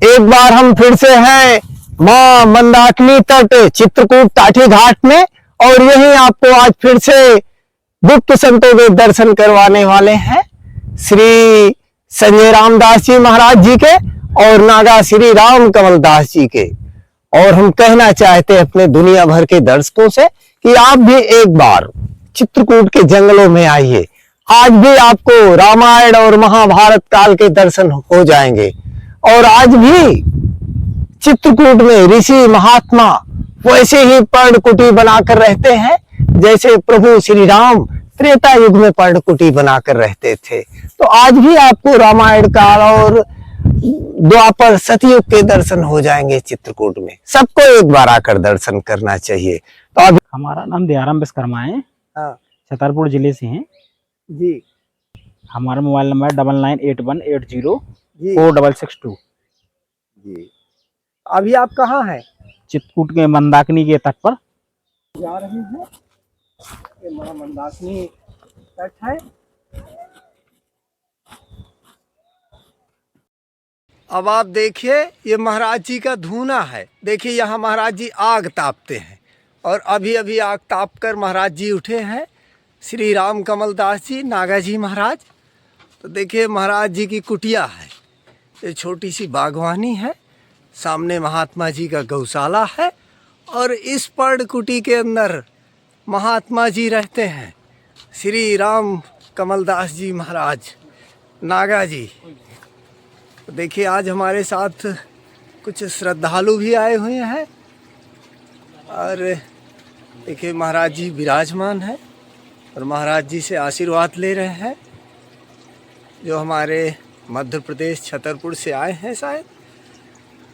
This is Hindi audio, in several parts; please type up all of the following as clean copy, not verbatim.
एक बार हम फिर से हैं मां मंदाकिनी तट चित्रकूट टाठी घाट में, और यही आपको आज फिर से गुप्त संतों के दर्शन करवाने वाले हैं श्री संजय रामदास जी महाराज जी के और नागा श्री राम कमल दास जी के। और हम कहना चाहते हैं अपने दुनिया भर के दर्शकों से कि आप भी एक बार चित्रकूट के जंगलों में आइए। आज भी आपको रामायण और महाभारत काल के दर्शन हो जाएंगे। और आज भी चित्रकूट में ऋषि महात्मा वैसे ही पर्णकुटी बनाकर रहते हैं जैसे प्रभु श्री राम त्रेता युग में पर्णकुटी बनाकर रहते थे। तो आज भी आपको रामायण काल और द्वापर सतयुग के दर्शन हो जाएंगे चित्रकूट में। सबको एक बार आकर दर्शन करना चाहिए। तो अभी हमारा नाम दयाराम विश्वकर्मा है। हाँ छतरपुर जिले से हैं जी। हमारा मोबाइल नंबर 998180 जी 4662। जी। अभी आप कहाँ हैं? चित्रकूट के मंदाकिनी के तट पर जा रहे हैं। ये मंदाकिनी तट है। अब आप देखिए ये महाराज जी का धूना है। देखिए यहाँ महाराज जी आग तापते हैं और अभी अभी आग ताप कर महाराज जी उठे हैं श्री राम कमल दास जी नागा जी महाराज। तो देखिए महाराज जी की कुटिया है, ये छोटी सी बागवानी है, सामने महात्मा जी का गौशाला है और इस पर्णकुटी के अंदर महात्मा जी रहते हैं श्री राम कमल दास जी महाराज नागा जी। तो देखिए आज हमारे साथ कुछ श्रद्धालु भी आए हुए हैं और देखिए महाराज जी विराजमान हैं और महाराज जी से आशीर्वाद ले रहे हैं, जो हमारे मध्य प्रदेश छतरपुर से आए हैं शायद।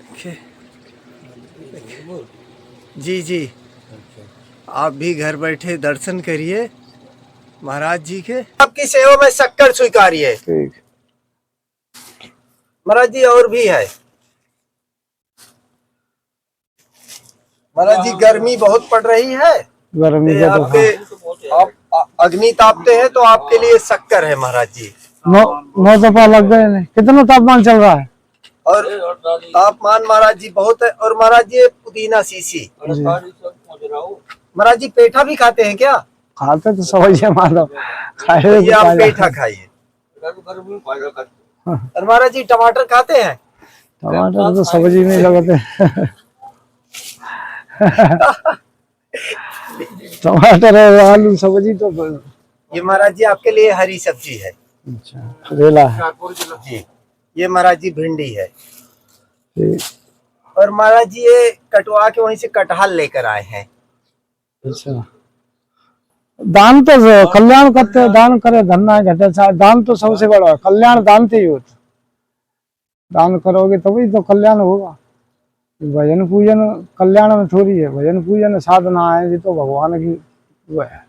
देखिए जी जी, आप भी घर बैठे दर्शन करिए महाराज जी के। आपकी सेवा में शक्कर स्वीकारिए महाराज जी। और भी है महाराज जी, गर्मी बहुत पड़ रही है, गर्मी आपके आप अग्नि तापते हैं तो आपके लिए शक्कर है महाराज जी। 9 दफा लग गए। कितना तापमान चल रहा है? और तापमान महाराज जी बहुत है। और महाराज जी पुदीना सीसी महाराज जी पेठा भी खाते हैं क्या? खाते तो समझिए मानो तो ये आप पेठा खाइए। और महाराज जी टमाटर खाते हैं? टमाटर तो सब्जी में लगते टमाटर और आलू सब्जी तो। ये महाराज जी आपके लिए हरी सब्जी है। अच्छा, करेला है जी। ये महाराज जी भिंडी है। और महाराज जी ये कटवा के वहीं से कटहल लेकर आए हैं। अच्छा, दान तो कल्याण करते हैं, दान करे धन्ना घटे। दान तो सबसे बड़ा है, कल्याण दान से ही होता। दान करोगे तभी तो कल्याण होगा। भजन पूजन कल्याण में थोड़ी है, भजन पूजन साधना है, ये तो भगवान की वो है।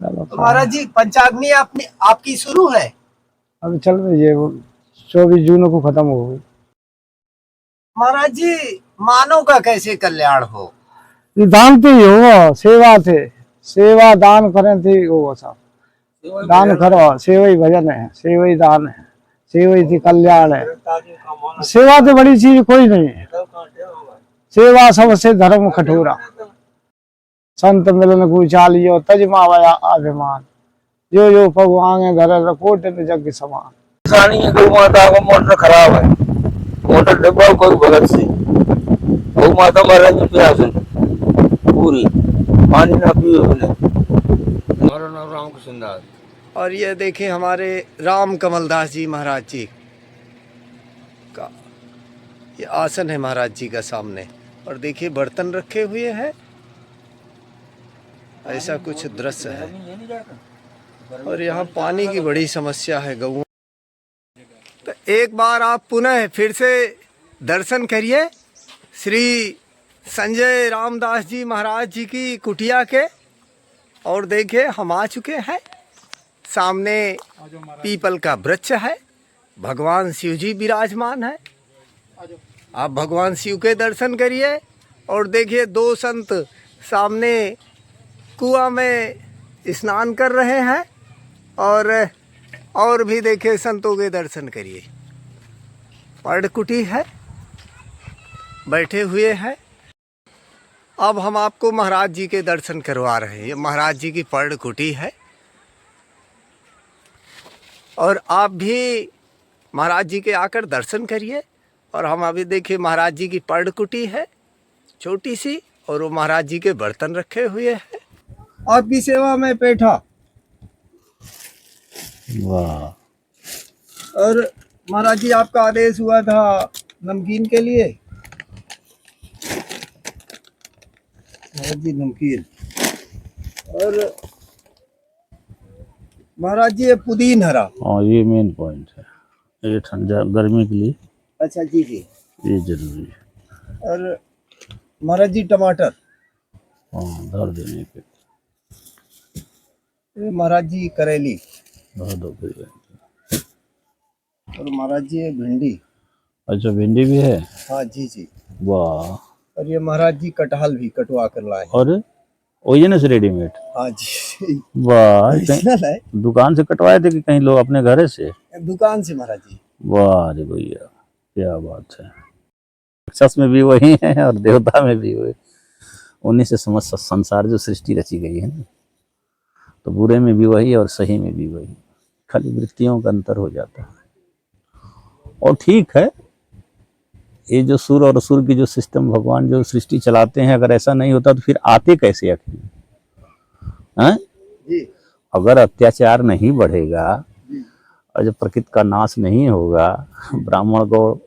महाराज जी पंचाग्नि आपकी शुरू है? अब चल रही है, 24 जून को खत्म हो गई। महाराज जी मानव का कैसे कल्याण हो? ये दान तो ही होगा, सेवा थे, सेवा दान करें थे वो सब। दान करो, सेवा ही भजन है, सेवा ही दान है, सेवा ही कल्याण है। सेवा तो बड़ी चीज कोई नहीं है। सेवा सबसे धर्म कठोरा, संत मिलन को चालियो तजमा वया अभिमान, जो जो भगवान धर कोट जग समान। गौ माता का मोटर खराब है, मोटर डब्बा कोई भगत से गौ माता मारा प्यास पूरी पानी ना पिए बोले। हमारा नाम रामकृष्ण दास। और ये देखिए हमारे राम कमल दास जी महाराज जी का ये आसन है महाराज जी का सामने। और देखिए बर्तन रखे हुए हैं, ऐसा कुछ दृश्य है। और यहाँ पानी की बड़ी समस्या है गऊ। तो एक बार आप पुनः फिर से दर्शन करिए श्री संजय रामदास जी महाराज जी की कुटिया के। और देखिए हम आ चुके हैं, सामने पीपल का वृक्ष है, भगवान शिव जी विराजमान है। आप भगवान शिव के दर्शन करिए। और देखिए 2 संत सामने कुआं में स्नान कर रहे हैं। और भी देखिए संतों के दर्शन करिए। पर्णकुटी है, बैठे हुए हैं। अब हम आपको महाराज जी के दर्शन करवा रहे हैं। ये महाराज जी की पर्णकुटी है और आप भी महाराज जी के आकर दर्शन करिए। और हम अभी देखिए महाराज जी की पर्णकुटी है छोटी सी, और वो महाराज जी के बर्तन रखे हुए हैं। आपकी सेवा में बैठा। वाह। और महाराज जी आपका आदेश हुआ था नमकीन के लिए। महाराज जी नमकीन। और महाराज जी ये पुदीन हरा। हाँ, ये मेन पॉइंट है, ये ठंडा गर्मी के लिए अच्छा जी जी, ये जरूरी है। और महाराज जी टमाटर। हाँ, धर देने पे ये महाराज जी करेली। धर दो फिर। और महाराज जी ये भिंडी। अच्छा, भिंडी भी है। हाँ जी जी। वाह। और ये महाराज जी कटहल भी कटवा कर लाए। और ओरिजिनल से रेडीमेड। हाँ जी। वाह। ओरिजिनल है। दुकान से कटवाए थे कि कहीं लोग अपने घर से? दुकान से महाराज जी। वाह रे भैया, क्या बात है। राक्षस में भी वही है और देवता में भी वही। उन्हीं से समझ संसार जो सृष्टि रची गई है ना, तो बुरे में भी वही और सही में भी वही, खाली वृत्तियों का अंतर हो जाता है। और ठीक है, ये जो सुर और असुर की जो सिस्टम भगवान जो सृष्टि चलाते हैं, अगर ऐसा नहीं होता तो फिर आते कैसे आखिर? हैं? जी। अगर अगर अत्याचार नहीं बढ़ेगा और जब प्रकृति का नाश नहीं होगा, ब्राह्मण को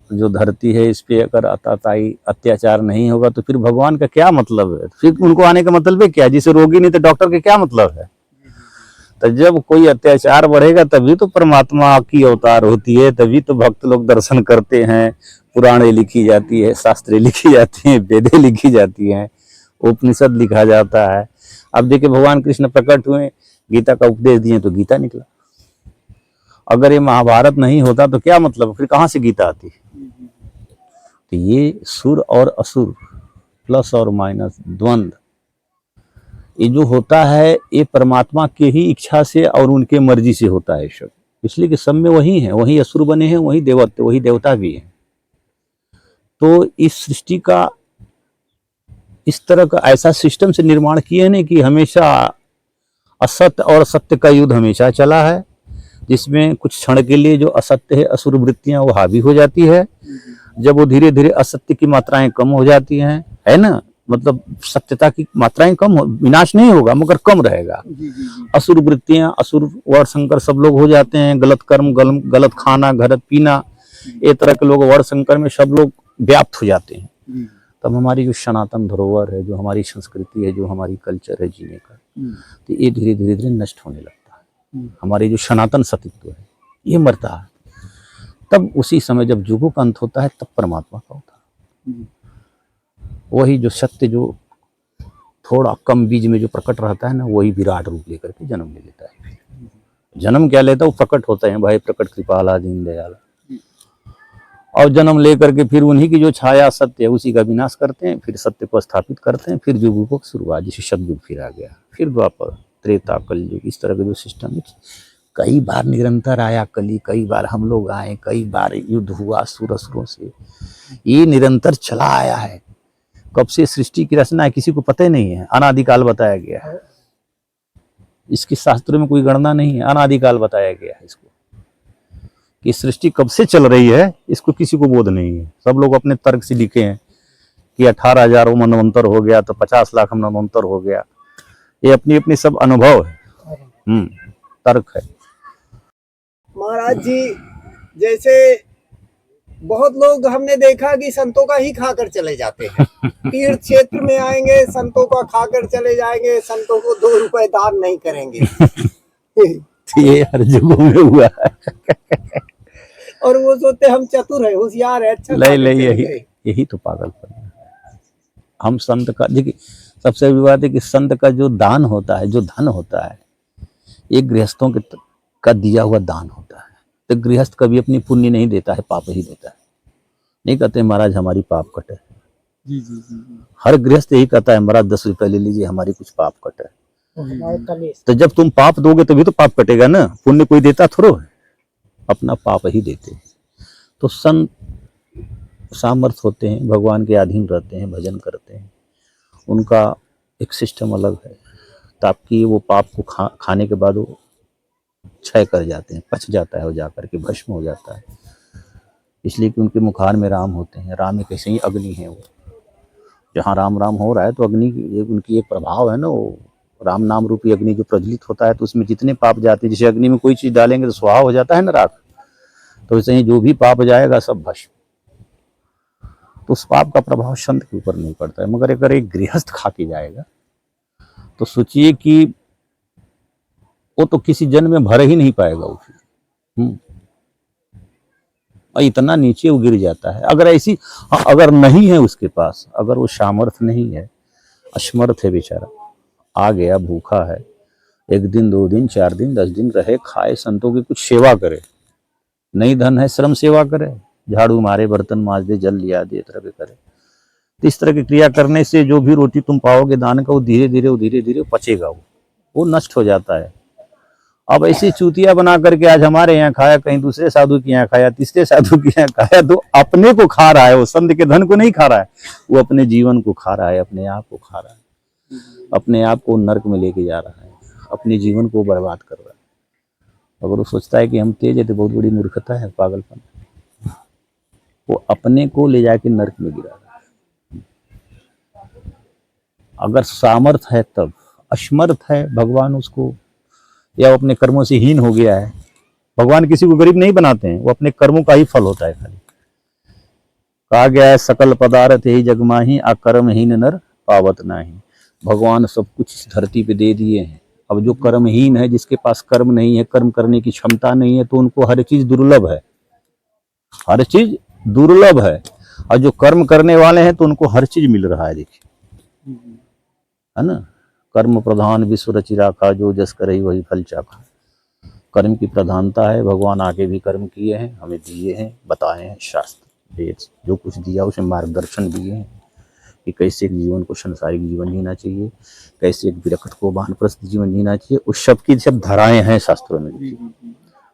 जो धरती है इस पे अगर अताताई अत्याचार नहीं होगा, तो फिर भगवान का क्या मतलब है? फिर उनको आने का मतलब है क्या? जिसे रोगी नहीं तो डॉक्टर के क्या मतलब है? तो जब कोई अत्याचार बढ़ेगा तभी तो परमात्मा की अवतार होती है, तभी तो भक्त लोग दर्शन करते हैं, पुराणे लिखी जाती है, शास्त्रें लिखी जाती हैं, वेदें लिखी जाती हैं, उपनिषद लिखा जाता है। अब देखिए भगवान कृष्ण प्रकट हुए, गीता का उपदेश दिए तो गीता निकला। अगर ये महाभारत नहीं होता तो क्या मतलब, फिर कहाँ से गीता आती? तो ये सुर और असुर, प्लस और माइनस द्वंद्व, ये जो होता है ये परमात्मा के ही इच्छा से और उनके मर्जी से होता है सब। इसलिए कि सब में वही है, वही असुर बने हैं, वही देवत्व, वही देवता भी है। तो इस सृष्टि का इस तरह का ऐसा सिस्टम से निर्माण किए ना कि हमेशा असत्य और सत्य का युद्ध हमेशा चला है, जिसमें कुछ क्षण के लिए जो असत्य है, असुर वृत्तियां वो हावी हो जाती है। जब वो धीरे धीरे असत्य की मात्राएं कम हो जाती हैं, है ना, मतलब सत्यता की मात्राएं कम हो, विनाश नहीं होगा मगर कम रहेगा। असुर वृत्तियां, असुर वर्ड संकर सब लोग हो जाते हैं, गलत कर्म, गलत खाना, गलत पीना, ये तरह के लोग वर्ड संकर में सब लोग व्याप्त हो जाते हैं। तब हमारी जो सनातन धरोहर है, जो हमारी संस्कृति है, जो हमारी कल्चर है जीने का, तो ये धीरे धीरे धीरे नष्ट होने लगता है। हमारी जो सनातन सतीत्व है ये मरता है। तब उसी समय जब युगों का अंत होता है तब परमात्मा का होता है। वही जो सत्य जो थोड़ा कम बीज में जो प्रकट रहता है ना, वही विराट रूप लेकर के जन्म ले लेता है। जन्म क्या लेता है, वो प्रकट होता है, भाई प्रकट कृपाला दीन दयाला, और जन्म लेकर के फिर उन्हीं की जो छाया सत्य है उसी का विनाश करते हैं, फिर सत्य को स्थापित करते हैं, फिर युगों को शुरुआत, जैसे सतयुग फिर आ गया, फिर द्वापर, त्रेता, कलयुग, इस तरह का जो सिस्टम है कई बार निरंतर आया। कली कई बार हम लोग आए, कई बार युद्ध हुआ सुर असुरों से, ये निरंतर चला आया है। कब से सृष्टि की रचना है किसी को पता ही नहीं है, अनादिकाल बताया गया है। इसके शास्त्रों में कोई गणना नहीं है, अनादिकाल बताया गया है इसको, कि सृष्टि कब से चल रही है इसको किसी को बोध नहीं है। सब लोग अपने तर्क से लिखे हैं कि 18,000 मनवंतर हो गया तो 50 लाख मनवंतर हो गया, ये अपनी अपनी सब अनुभव है, तर्क है। महाराज जी जैसे बहुत लोग हमने देखा कि संतों का ही खाकर चले जाते हैं। तीर्थ क्षेत्र में आएंगे संतों का खाकर चले जाएंगे, संतों को 2 रुपए दान नहीं करेंगे। ये हर जगह में हुआ है। और वो सोचते हम चतुर है, होशियार है, अच्छा यही तो पागलपन है। हम संत का देखिए, सबसे बड़ी बात है कि संत का जो दान होता है, जो धन होता है, ये गृहस्थों का दिया हुआ दान होता है। तो गृहस्थ कभी अपनी पुण्य नहीं देता है, पाप ही देता है। नहीं कहते महाराज हमारी पाप कटे। जी जी जी। हर गृहस्थ यही कहता है महाराज 10 रुपए ले लीजिए, हमारी कुछ पाप कटे। तो जब तुम पाप दोगे तभी तो पाप कटेगा ना, पुण्य कोई देता थोड़ो है, अपना पाप ही देते। तो संत सामर्थ होते हैं, भगवान के अधीन रहते हैं, भजन करते हैं, उनका एक सिस्टम अलग है, ताकि वो पाप को खाने के बाद वो क्षय कर जाते हैं, पच जाता है, वो जाकर के भस्म हो जाता है, इसलिए कि उनके मुखार में राम होते हैं। राम एक ऐसे ही अग्नि है, वो जहाँ राम राम हो रहा है तो अग्नि उनकी एक प्रभाव है ना, वो राम नाम रूपी अग्नि जो प्रज्वलित होता है तो उसमें जितने पाप जाते हैं, जैसे अग्नि में कोई चीज डालेंगे तो स्वाहा हो जाता है ना राख, तो वैसे ही जो भी पाप जाएगा सब भस्म। तो उस पाप का प्रभाव संत के ऊपर नहीं पड़ता है। मगर अगर एक गृहस्थ खा के जाएगा तो सोचिए कि वो तो किसी जन्म में भर ही नहीं पाएगा वो फिर, और इतना नीचे वो गिर जाता है। अगर ऐसी अगर नहीं है उसके पास, अगर वो सामर्थ्य नहीं है, असमर्थ है बेचारा, आ गया भूखा है, 1 दिन 2 दिन 4 दिन 10 दिन रहे, खाए, संतों की कुछ सेवा करे, नहीं धन है श्रम सेवा करे, झाड़ू मारे, बर्तन मांज दे, जल लिया दे, तरह के करे, तो इस तरह की क्रिया करने से जो भी रोटी तुम पाओगे दान का, वो धीरे धीरे पचेगा, वो नष्ट हो जाता है। अब ऐसी चूतिया बना करके आज हमारे यहाँ खाया, कहीं दूसरे साधु के यहाँ खाया, तीसरे साधु के यहाँ खाया, तो अपने को खा रहा है, वो संत के धन को नहीं खा रहा है, वो अपने जीवन को खा रहा है, अपने आप को खा रहा है, अपने आप को नर्क में लेके जा रहा है, अपने जीवन को बर्बाद कर रहा है। अगर वो सोचता है कि हम तेज है तो बहुत बड़ी मूर्खता है, पागलपन। वो अपने को ले जाके नर्क में गिरा रहा है। अगर सामर्थ है तब, असमर्थ है, भगवान उसको, या वो अपने कर्मों से हीन हो गया है, भगवान किसी को गरीब नहीं बनाते हैं, वो अपने कर्मों का ही फल होता है खाली। कहा गया है सकल पदार्थ ही जग माही, अकर्महीन नर पावत नाही। भगवान सब कुछ इस धरती पे दे दिए हैं। अब जो कर्महीन है, जिसके पास कर्म नहीं है, कर्म करने की क्षमता नहीं है, तो उनको हर चीज दुर्लभ है, हर चीज दुर्लभ है। और जो कर्म करने वाले हैं तो उनको हर चीज मिल रहा है, देखिए, है ना। कर्म प्रधान विश्व रचि राखा, जो जस करई वही फल चाखा। कर्म की प्रधानता है, भगवान आगे भी कर्म किए हैं, हमें दिए हैं, बताए हैं, शास्त्र वेद जो कुछ दिया उसे मार्गदर्शन दिए हैं कि कैसे एक जीवन को संसारिक जीवन जीना चाहिए, कैसे एक विरक्त को वानप्रस्थ जीवन जीना चाहिए। उस सब की सब धाराएं हैं शास्त्रों में,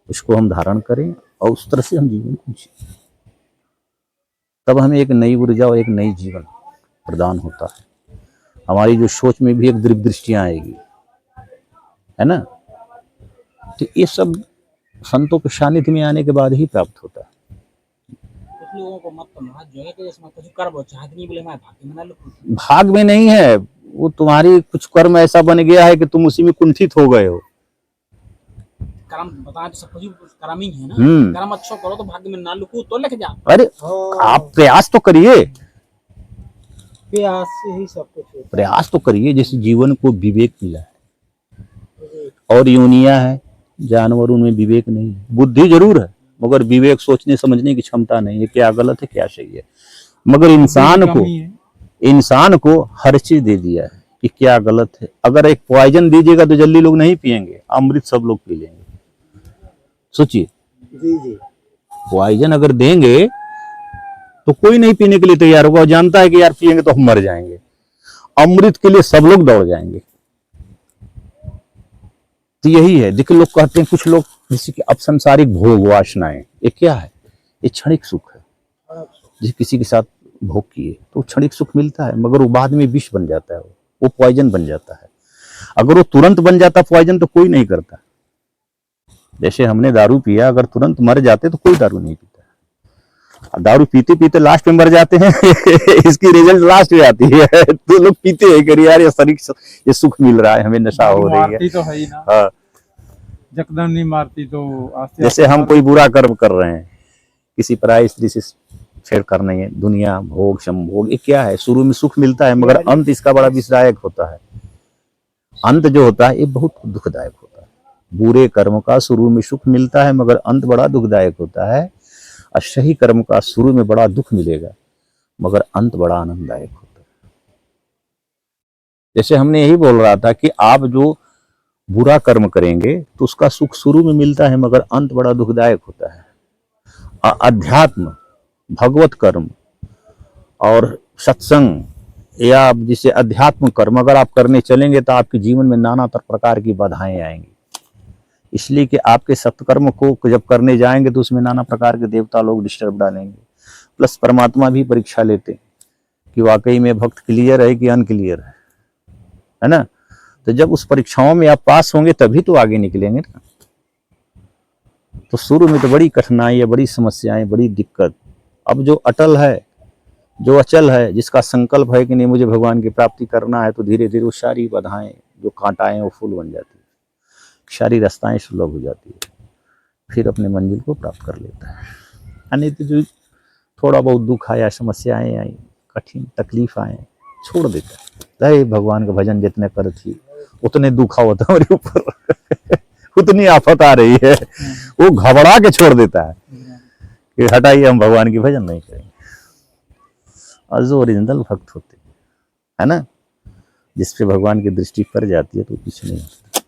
उसको हम धारण करें और उस तरह से हम जीवन को जिए, तब हमें एक नई ऊर्जा और एक नई जीवन प्रदान होता है। हमारी जो सोच में भी एक दिव्य दृष्टियां आएगी, है ना। तो ये सब संतों के सानिध्य में आने के बाद ही प्राप्त होता है। कुछ लोगों को मत समझ जो है कि इसमें कुछ कर्म चाहत नहीं, बोले मैं भाग्य में ना लिखूं। भाग में नहीं है वो, तुम्हारी कुछ कर्म ऐसा बन गया है कि तुम उसी में कुंठित हो गए हो। कर्म बताए तो सब कुछ कर्म ही है ना। हम्म। कर्म अच्छा करो तो भाग्य में ना लिखूं तो लिख जा। अरे आप प्रयास तो करिए, प्रयास से ही सब कुछ होता है। प्रयास तो करिए। जैसे जीवन को विवेक मिला है, और योनिया है जानवर, उनमें विवेक नहीं है, बुद्धि जरूर है मगर विवेक, सोचने समझने की क्षमता नहीं है, क्या गलत है क्या सही है। मगर इंसान को हर चीज दे दिया है कि क्या गलत है। अगर एक पॉइजन दीजिएगा तो जल्दी लोग नहीं पिएंगे, अमृत सब लोग पी लेंगे। सोचिए, जी पॉइजन अगर देंगे तो कोई नहीं पीने के लिए तैयार होगा, और जानता है कि यार पिएंगे तो हम मर जाएंगे। अमृत के लिए सब लोग दौड़ जाएंगे। तो यही है, देखिए लोग कहते हैं, कुछ लोग जैसे कि अब संसारिक भोग वासनाएं, ये क्या है, ये क्षणिक सुख है। जैसे किसी के साथ भोग किए तो क्षणिक सुख मिलता है, मगर वो बाद में विष बन जाता है, वो पॉइजन बन जाता है। अगर वो तुरंत बन जाता पॉइजन तो कोई नहीं करता। जैसे हमने दारू पिया, अगर तुरंत मर जाते तो कोई दारू नहीं पीता। दारू पीते पीते लास्ट में मर जाते हैं इसकी रिजल्ट लास्ट में आती है तो लोग पीते हैं कि यार ये शरीर, ये सुख मिल रहा है, हमें नशा हो रही है। तो है ही ना। हाँ, जकदम नहीं मारती तो आस्ते जैसे हम कोई बुरा कर्म कर रहे हैं, किसी पराई स्त्री से छेड़ करना है, दुनिया भोग संभोग, ये क्या है, शुरू में सुख मिलता है मगर अंत इसका बड़ा विषदायक होता है। अंत जो होता है ये बहुत दुखदायक होता है। बुरे कर्म का शुरू में सुख मिलता है मगर अंत बड़ा दुखदायक होता है, और सही कर्म का शुरू में बड़ा दुख मिलेगा मगर अंत बड़ा आनंददायक होता है। जैसे हमने यही बोल रहा था कि आप जो बुरा कर्म करेंगे तो उसका सुख शुरू में मिलता है मगर अंत बड़ा दुखदायक होता है। अध्यात्म, भगवत कर्म और सत्संग, या जिसे अध्यात्म कर्म अगर आप करने चलेंगे तो आपके जीवन में नाना प्रकार की बाधाएं आएंगी। इसलिए कि आपके सत्कर्म को जब करने जाएंगे तो उसमें नाना प्रकार के देवता लोग डिस्टर्ब डालेंगे, प्लस परमात्मा भी परीक्षा लेते हैं कि वाकई में भक्त क्लियर है कि अनक्लियर है ना। तो जब उस परीक्षाओं में आप पास होंगे तभी तो आगे निकलेंगे ना। तो शुरू में तो बड़ी कठिनाई है, बड़ी समस्याएं, बड़ी दिक्कत। अब जो अटल है, जो अचल है, जिसका संकल्प है कि नहीं मुझे भगवान की प्राप्ति करना है, तो धीरे धीरे वो सारी बाधाएं जो कांटाएं वो फूल बन जाती है, सारी रास्ताएं सुलभ हो जाती है, फिर अपने मंजिल को प्राप्त कर लेता है। नहीं तो जो थोड़ा बहुत दुख आया, समस्याएं आई, कठिन तकलीफ आए, छोड़ देता है। भगवान का भजन जितने कर थी उतने दुख होता है मेरे ऊपर उतनी आफत आ रही है, वो घबरा के छोड़ देता है कि हटाइए, हम भगवान की भजन नहीं करेंगे। और जो ओरिजिनल भक्त होते है ना, जिसपे भगवान की दृष्टि पड़ जाती है तो कुछ नहीं होता,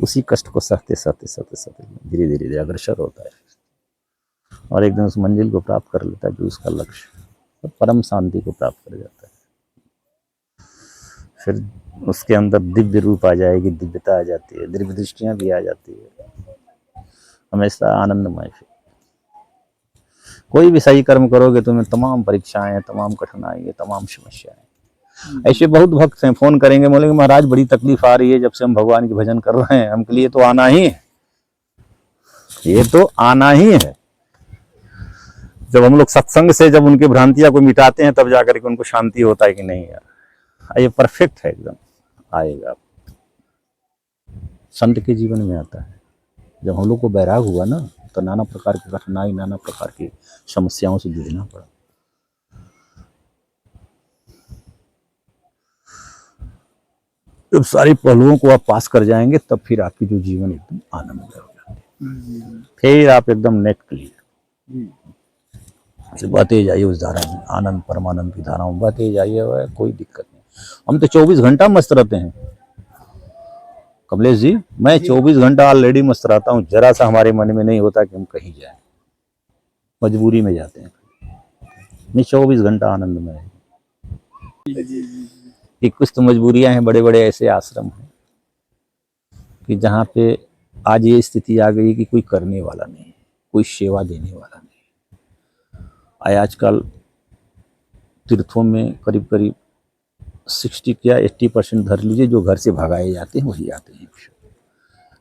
उसी कष्ट को सहते सहते सहते सहते धीरे धीरे अग्रसर होता है और एक दिन उस मंजिल को प्राप्त कर लेता है जो उसका लक्ष्य, तो परम शांति को प्राप्त कर जाता है। फिर उसके अंदर दिव्य रूप आ जाएगी, दिव्यता आ जाती है, दिव्य दृष्टियां भी आ जाती है, हमेशा आनंदमय। फिर कोई भी सही कर्म करोगे तुम्हें तमाम परीक्षाएं, तमाम कठिनाई, तमाम समस्याएं। ऐसे बहुत भक्त हैं, फोन करेंगे, बोलेंगे महाराज बड़ी तकलीफ आ रही है जब से हम भगवान की भजन कर रहे हैं, हमके लिए तो आना ही है, ये तो आना ही है। जब हम लोग सत्संग से जब उनकी भ्रांतियां को मिटाते हैं तब जाकर के उनको शांति होता है कि नहीं यार ये परफेक्ट है, एकदम आएगा। संत के जीवन में आता है, जब हम लोग को बैराग हुआ ना तो नाना प्रकार की कठिनाई, नाना प्रकार की समस्याओं से जूझना पड़ा। जब सारी पहलुओं को आप पास कर जाएंगे तब फिर आपकी जो जीवन एकदम आनंदमय हो जाती है, फिर आप एकदम नेट क्लियर से बहते जाइए उस धारा में, आनंद परमानंद की धारा में बहते जाइए, कोई दिक्कत नहीं। हम तो 24 घंटा मस्त रहते हैं कमलेश जी, मैं 24 घंटा ऑलरेडी मस्त रहता हूँ, जरा सा हमारे मन में नहीं होता कि हम कहीं जाएं, मजबूरी में जाते हैं, मैं 24 घंटा आनंद में है। कि कुछ तो मजबूरियां हैं, बड़े बड़े ऐसे आश्रम हैं कि जहाँ पे आज ये स्थिति आ गई कि कोई करने वाला नहीं, कोई सेवा देने वाला नहीं। आजकल तीर्थों में करीब करीब 60 या 80% धर लीजिए जो घर से भगाए जाते हैं वही आते हैं।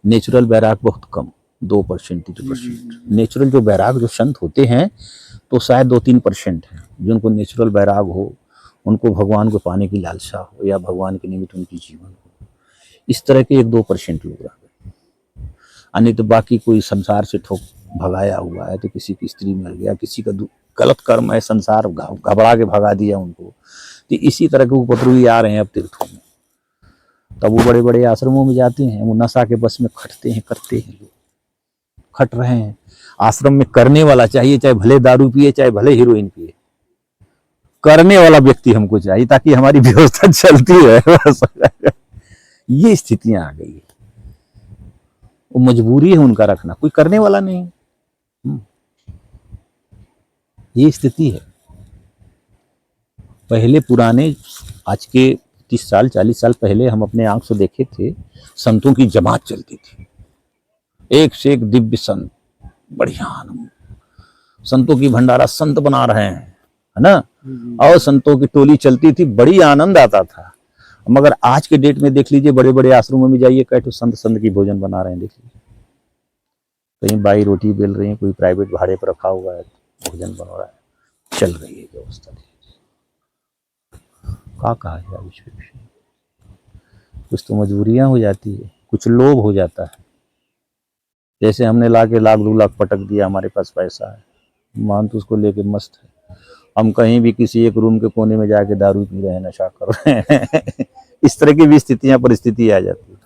नेचुरल बैराग बहुत कम, 2% 3%। नेचुरल जो बैराग जो संत होते हैं तो शायद 2-3% है जिनको नेचुरल बैराग हो, उनको भगवान को पाने की लालसा हो या भगवान के निमित्त उनकी जीवन हो, इस तरह के 1-2% लोग रह गए। नहीं तो बाकी कोई संसार से ठोक भगाया हुआ है, तो किसी की स्त्री मर गया, किसी का गलत कर्म है, संसार घबरा के भगा दिया उनको, तो इसी तरह के उपद्रवी आ रहे हैं अब तीर्थों में। तब वो बड़े बड़े आश्रमों में जाते हैं, वो नशा के बस में खटते हैं, करते हैं, लोग खट रहे हैं। आश्रम में करने वाला चाहिए, चाहे भले दारू पिए चाहे भले हीरोइन पिए, करने वाला व्यक्ति हमको चाहिए ताकि हमारी व्यवस्था चलती है। ये स्थितियां आ गई है, वो मजबूरी है उनका रखना, कोई करने वाला नहीं, ये स्थिति है। पहले पुराने, आज के 30 साल 40 साल पहले हम अपने आंख से देखे थे, संतों की जमात चलती थी, एक से एक दिव्य संत, बढ़िया आनंद, संतों की भंडारा संत बना रहे हैं, है ना, और संतों की टोली चलती थी, बड़ी आनंद आता था। मगर आज के डेट में देख लीजिए, बड़े बड़े आश्रमों में जाइए, कहे तो संत की भोजन बना रहे हैं, देख लीजिए, कहीं बाई रोटी बेल रही है, कोई प्राइवेट भाड़े पर रखा हुआ है, भोजन बन रहा है, चल रही है व्यवस्था। क्या कहा जाए विषय, कुछ तो मजबूरियां हो जाती है, कुछ लोभ हो जाता है। जैसे हमने ला के 1-2 लाख पटक दिया, हमारे पास पैसा है, मान तो उसको लेके मस्त है, हम कहीं भी किसी एक रूम के कोने में जाके दारू पी रहे हैं, नशा कर रहे हैं। इस तरह की भी स्थितियां परिस्थिति आ जाती है।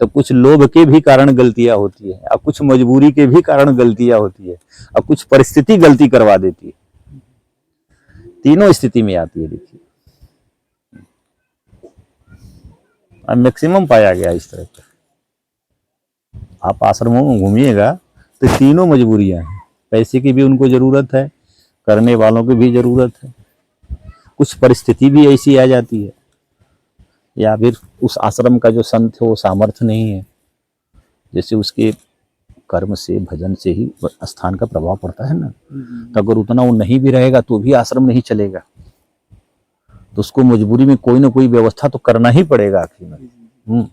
तो कुछ लोभ के भी कारण गलतियां होती है, और कुछ मजबूरी के भी कारण गलतियां होती है, और कुछ परिस्थिति गलती करवा देती है। तीनों स्थिति में आती है। देखिए मैक्सिमम पाया गया इस तरह का। आप आश्रमों में घूमिएगा तो तीनों मजबूरियां हैं, पैसे की भी उनको जरूरत है, करने वालों की भी जरूरत है, कुछ परिस्थिति भी ऐसी आ जाती है, या फिर उस आश्रम का जो संत है वो सामर्थ्य नहीं है, जैसे उसके कर्म से, भजन से ही स्थान का प्रभाव पड़ता है ना। तो अगर उतना वो नहीं भी रहेगा तो भी आश्रम नहीं चलेगा, तो उसको मजबूरी में कोई ना कोई व्यवस्था तो करना ही पड़ेगा आखिर में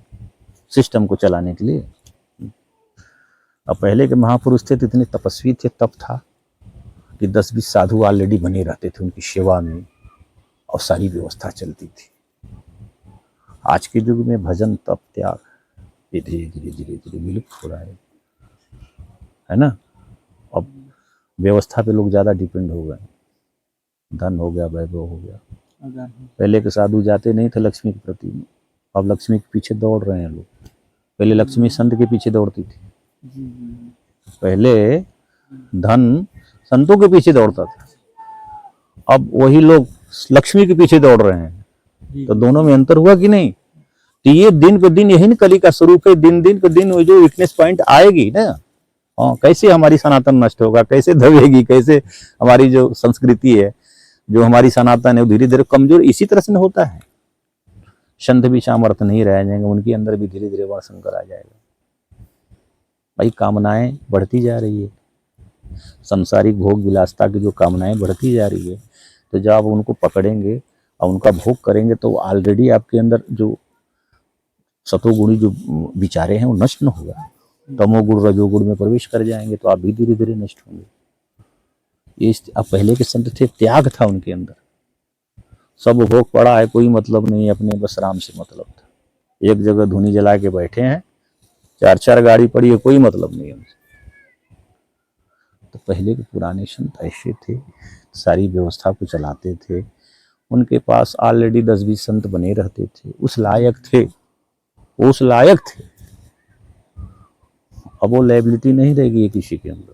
सिस्टम को चलाने के लिए। अब पहले के महापुरुष थे तो इतने तपस्वी थे, तप था कि 10-20 साधु ऑलरेडी बने रहते थे उनकी सेवा में और सारी व्यवस्था चलती थी। आज के युग में भजन, तप, त्याग ये धीरे धीरे धीरे धीरे विलुप्त हो रहा है ना। अब व्यवस्था पे लोग ज़्यादा डिपेंड हो गए, धन हो गया, वैभव हो गया। पहले के साधु जाते नहीं थे लक्ष्मी के प्रति, अब लक्ष्मी के पीछे दौड़ रहे हैं लोग। पहले लक्ष्मी संत के पीछे दौड़ती थी, पहले धन संतों के पीछे दौड़ता था, अब वही लोग लक्ष्मी के पीछे दौड़ रहे हैं। तो दोनों में अंतर हुआ कि नहीं? तो ये दिन पे दिन यही कली का स्वरूप है। दिन दिन पे दिन वो जो वीकनेस पॉइंट आएगी ना, कैसे हमारी सनातन नष्ट होगा, कैसे दबेगी, कैसे हमारी जो संस्कृति है, जो हमारी सनातन है, वो धीरे धीरे कमजोर इसी तरह से होता है। संत भी सामर्थ्य नहीं रह जाएंगे, उनके अंदर भी धीरे धीरे वर्णशंकर आ जाएगा। भाई कामनाएं बढ़ती जा रही है, संसारिक भोग विलासता की जो कामनाएं बढ़ती जा रही है, तो जब आप उनको पकड़ेंगे और उनका भोग करेंगे तो ऑलरेडी आपके अंदर जो सतोगुणी जो विचारे हैं वो नष्ट न होगा, तमोगुण रजोगुण में प्रवेश कर जाएंगे तो आप भी धीरे धीरे नष्ट होंगे। ये अब पहले के संत थे, त्याग था उनके अंदर, सब भोग पड़ा है, कोई मतलब नहीं, अपने बस राम से मतलब था। एक जगह धुनी जला के बैठे हैं, 4-4 गाड़ी पड़ी है, कोई मतलब नहीं उनसे। तो पहले के पुराने संत ऐसे थे, सारी व्यवस्था को चलाते थे, उनके पास ऑलरेडी 10-20 संत बने रहते थे, उस लायक थे। अब वो लायबिलिटी नहीं रहेगी किसी के अंदर।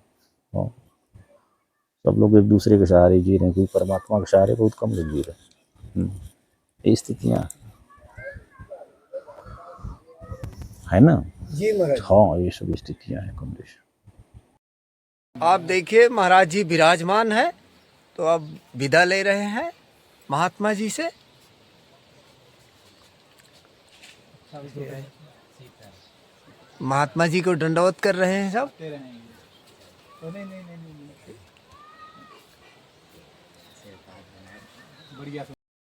सब लोग एक दूसरे के सहारे जी रहे हैं, कोई परमात्मा के सहारे बहुत कम लोग जी रहे हैं। ये स्थितियाँ है ना जी महाराज। हाँ, ये सब स्थितियाँ हैं कमलेश। आप देखिए महाराज जी विराजमान है, तो अब विदा ले रहे हैं महात्मा जी से। महात्मा जी को दंडवत कर रहे हैं सब।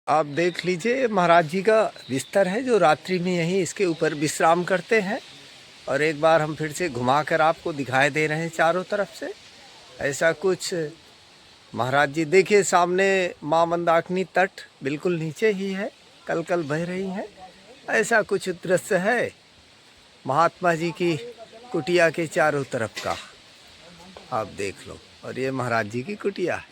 आप देख लीजिए महाराज जी का बिस्तर है, जो रात्रि में यहीं इसके ऊपर विश्राम करते हैं। और एक बार हम फिर से घुमाकर आपको दिखाई दे रहे हैं चारों तरफ से। ऐसा कुछ महाराज जी देखिए, सामने माँ मंदाकिनी तट बिल्कुल नीचे ही है, कल कल बह रही है। ऐसा कुछ दृश्य है महात्मा जी की कुटिया के चारों तरफ का, आप देख लो। और ये महाराज जी की कुटिया है।